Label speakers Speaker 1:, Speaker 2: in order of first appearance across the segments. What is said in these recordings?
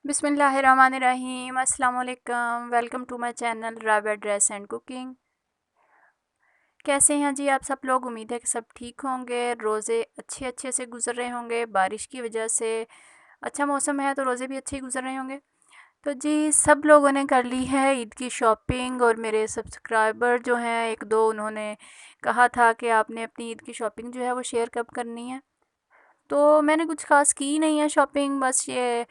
Speaker 1: बिस्मिल्लाहिर्रहमानिर्रहीम अस्सलाम वालेकुम। Welcome to my channel Rabia dress and cooking. कैसे हैं जी आप सब लोग? उम्मीद है कि सब ठीक होंगे। रोज़े अच्छे अच्छे से गुजर रहे होंगे बारिश की वजह से। अच्छा मौसम है तो रोज़े भी अच्छे ही गुजर रहे होंगे। तो जी सब लोगों ने कर ली है ईद की शॉपिंग, और मेरे सब्सक्राइबर जो हैं एक दो, उन्होंने कहा था कि आपने अपनी ईद की शॉपिंग जो है वो शेयर कब करनी है। तो मैंने कुछ ख़ास की नहीं है शॉपिंग, बस ये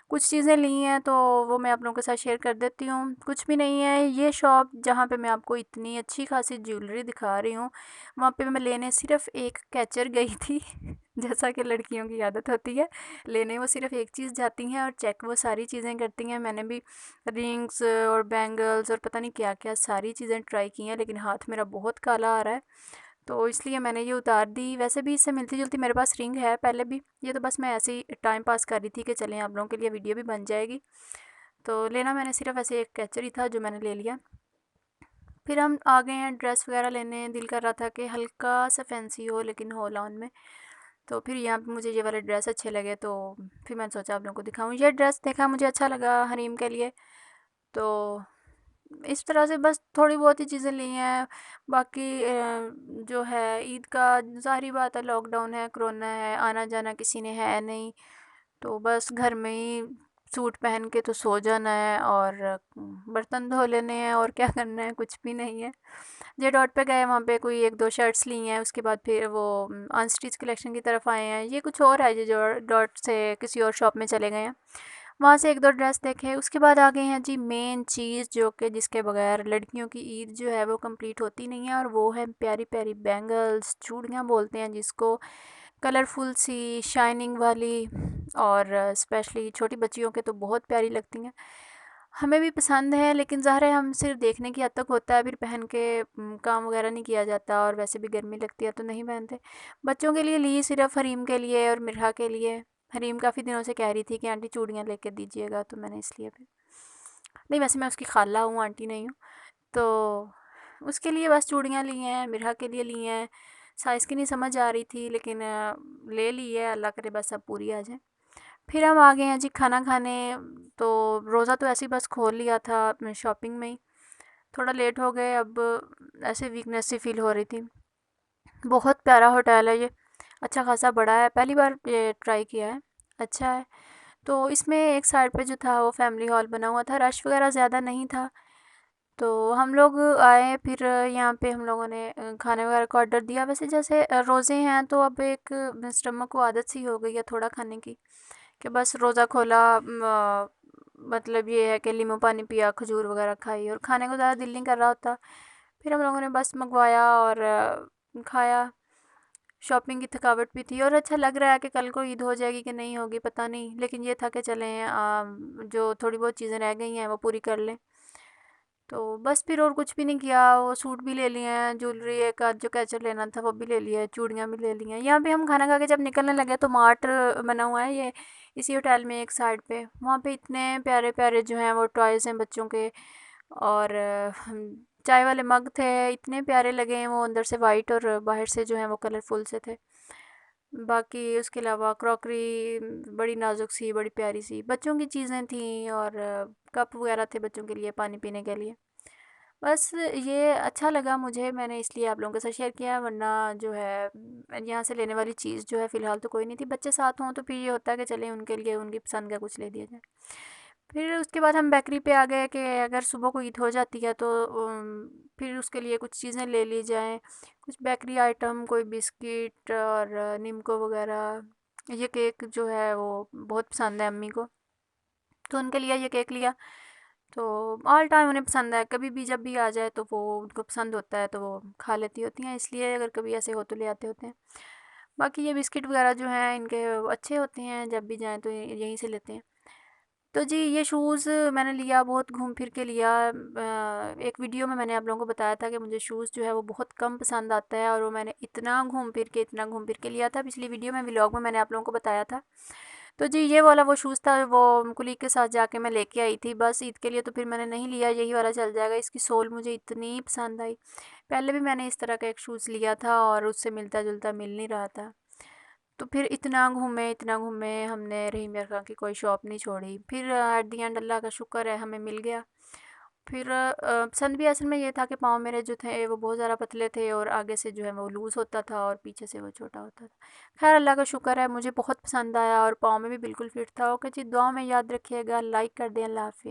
Speaker 1: कुछ चीज़ें ली हैं तो वो मैं आप लोगों के साथ शेयर कर देती हूँ। कुछ भी नहीं है, ये शॉप जहाँ पे मैं आपको इतनी अच्छी खासी ज्वेलरी दिखा रही हूँ, वहाँ पे मैं लेने सिर्फ़ एक कैचर गई थी जैसा कि लड़कियों की आदत होती है, लेने वो सिर्फ़ एक चीज़ जाती हैं और चेक वो सारी चीज़ें करती हैं। मैंने भी रिंग्स और बैंगल्स और पता नहीं क्या-क्या सारी चीज़ें ट्राई की हैं, लेकिन हाथ मेरा बहुत काला आ रहा है, तो इसलिए मैंने ये उतार दी। वैसे भी इससे मिलती-जुलती मेरे पास रिंग है पहले भी, ये तो बस मैं ऐसे ही टाइम पास कर रही थी कि चलें आप लोगों के लिए वीडियो भी बन जाएगी। तो लेना मैंने सिर्फ़ ऐसे एक कैचर ही था जो मैंने ले लिया। फिर हम आ गए हैं ड्रेस वगैरह लेने, दिल कर रहा था कि हल्का सा फैंसी हो लेकिन हो लॉन में। तो फिर यहाँ पे मुझे ये वाले ड्रेस अच्छे लगे, तो फिर मैंने सोचा आप लोगों को दिखाऊँ। ये ड्रेस देखा, मुझे अच्छा लगा हरीम के लिए। तो इस तरह से बस थोड़ी बहुत ही चीज़ें ली हैं। बाकी जो है ईद का ज़ाहिर बात है, लॉकडाउन है, कोरोना है, आना जाना किसी ने है नहीं, तो बस घर में ही सूट पहन के तो सो जाना है और बर्तन धो लेने हैं, और क्या करना है, कुछ भी नहीं है। जे डॉट पे गए, वहाँ पे कोई एक दो शर्ट्स ली हैं, उसके बाद फिर वो अनस्टिच कलेक्शन की तरफ आए हैं। ये कुछ और है, ये जो डॉट से किसी और शॉप में चले गए हैं, वहाँ से एक दो ड्रेस देखे। उसके बाद आ गए हैं जी मेन चीज़, जो कि जिसके बगैर लड़कियों की ईद जो है वो कंप्लीट होती नहीं है, और वो है प्यारी प्यारी बैंगल्स, चूड़ियाँ बोलते हैं जिसको, कलरफुल सी शाइनिंग वाली। और स्पेशली छोटी बच्चियों के तो बहुत प्यारी लगती हैं, हमें भी पसंद है, लेकिन ज़ाहिर है हम सिर्फ देखने की हद तक होता है, फिर पहन के काम वगैरह नहीं किया जाता, और वैसे भी गर्मी लगती है तो नहीं पहनते। बच्चों के लिए ली सिर्फ हरीम के लिए और मिरहा के लिए। हरीम काफ़ी दिनों से कह रही थी कि आंटी चूड़ियाँ लेके दीजिएगा, तो मैंने इसलिए फिर, नहीं वैसे मैं उसकी खाला हूँ, आंटी नहीं हूँ। तो उसके लिए बस चूड़ियाँ ली हैं, मिरहा के लिए ली हैं। साइज़ की नहीं समझ आ रही थी, लेकिन ले ली है, अल्लाह करे बस सब पूरी आ जाए। फिर हम आ गए हैं जी खाना खाने। तो रोज़ा तो ऐसे ही बस खोल लिया था अपने शॉपिंग में ही, थोड़ा लेट हो गए, अब ऐसे वीकनेस सी फील हो रही थी। बहुत प्यारा होटल है ये, अच्छा खासा बड़ा है, पहली बार ये ट्राई किया है, अच्छा है। तो इसमें एक साइड पे जो था वो फैमिली हॉल बना हुआ था, रश वगैरह ज़्यादा नहीं था। तो हम लोग आए, फिर यहाँ पे हम लोगों ने खाने वगैरह का ऑर्डर दिया। वैसे जैसे रोज़े हैं तो अब एक स्टमक को आदत सी हो गई है थोड़ा खाने की, कि बस रोज़ा खोला, मतलब ये है कि नींबू पानी पिया, खजूर वगैरह खाई, और खाने को ज़्यादा दिल नहीं कर रहा होता। फिर हम लोगों ने बस मंगवाया और खाया। शॉपिंग की थकावट भी थी, और अच्छा लग रहा है कि कल को ईद हो जाएगी कि नहीं होगी पता नहीं, लेकिन ये था कि चलें जो थोड़ी बहुत चीज़ें रह गई हैं वो पूरी कर लें। तो बस फिर और कुछ भी नहीं किया, वो सूट भी ले लिए हैं, ज्वेलरी एक आध जो कैचर लेना था वो भी ले लिया है, चूड़ियाँ भी ले ली हैं। यहाँ पे हम खाना खा के जब निकलने लगे तो मार्ट बना हुआ है ये इसी होटल में एक साइड पे, वहाँ पे इतने प्यारे प्यारे जो हैं वो टॉयज़ हैं बच्चों के। और चाय वाले मग थे, इतने प्यारे लगे हैं वो, अंदर से वाइट और बाहर से जो हैं वो कलरफुल से थे। बाकी उसके अलावा क्रॉकरी बड़ी नाजुक सी, बड़ी प्यारी सी बच्चों की चीज़ें थी, और कप वगैरह थे बच्चों के लिए पानी पीने के लिए। बस ये अच्छा लगा मुझे, मैंने इसलिए आप लोगों के साथ शेयर किया, वरना जो है यहाँ से लेने वाली चीज़ जो है फ़िलहाल तो कोई नहीं थी। बच्चे साथ हों तो फिर ये होता है कि चलें उनके लिए उनकी पसंद का कुछ ले दिया जाए। फिर उसके बाद हम बेकरी पे आ गए कि अगर सुबह को ईद हो जाती है तो फिर उसके लिए कुछ चीज़ें ले ली जाएँ, कुछ बेकरी आइटम, कोई बिस्किट और निम्को वगैरह। ये केक जो है वो बहुत पसंद है अम्मी को, तो उनके लिए ये केक लिया। तो ऑल टाइम उन्हें पसंद है, कभी भी जब भी आ जाए तो वो उनको पसंद होता है तो वो खा लेती होती हैं, इसलिए अगर कभी ऐसे हो तो ले आते होते हैं। बाकी ये बिस्किट वगैरह जो हैं इनके अच्छे होते हैं, जब भी जाएँ तो यहीं से लेते हैं। तो जी ये शूज़ मैंने लिया, बहुत घूम फिर के लिया। एक वीडियो में मैंने आप लोगों को बताया था कि मुझे शूज़ जो है वो बहुत कम पसंद आता है, और वो मैंने इतना घूम फिर के लिया था। पिछली वीडियो में व्लॉग में मैंने आप लोगों को बताया था। तो जी ये वाला वो शूज़ था, वो कुलीग के साथ जाके मैं लेके आई थी बस ईद के लिए, तो फिर मैंने नहीं लिया, यही वाला चल जाएगा। इसकी सोल मुझे इतनी पसंद आई, पहले भी मैंने इस तरह का एक शूज़ लिया था और उससे मिलता जुलता मिल नहीं रहा था। तो फिर इतना घूमे हमने, रहीम यार खां की कोई शॉप नहीं छोड़ी। फिर एट द एंड अल्लाह का शुक्र है हमें मिल गया। फिर पसंद भी असल में ये था कि पाँव मेरे जो थे वो बहुत ज़्यादा पतले थे और आगे से जो है वो लूज़ होता था और पीछे से वो छोटा होता था। खैर अल्लाह का शुक्र है मुझे बहुत पसंद आया और पाँव में भी बिल्कुल फिट था। ओके जी, दुआ में याद रखिएगा, लाइक कर दें। अल्लाह हाफिज़।